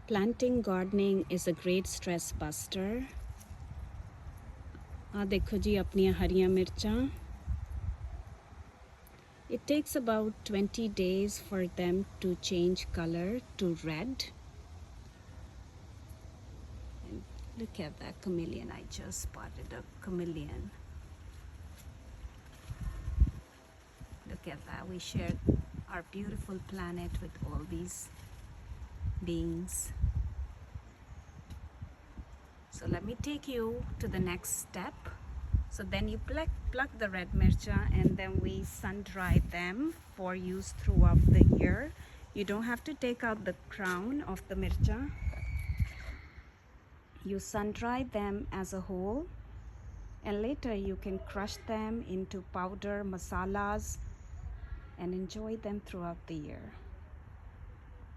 Planting gardening is a great stress buster. देखो जी अपनी हरियाँ मिर्चां. It takes about 20 days for them to change color to red. And look at that chameleon. I just spotted a chameleon. Look at that. We shared our beautiful planet with all these beings. So let me take you to the next step. So then you pluck the red mircha and then we sun dry them for use throughout the year. You don't have to take out the crown of the mircha. You sun dry them as a whole, and later you can crush them into powder masalas and enjoy them throughout the year.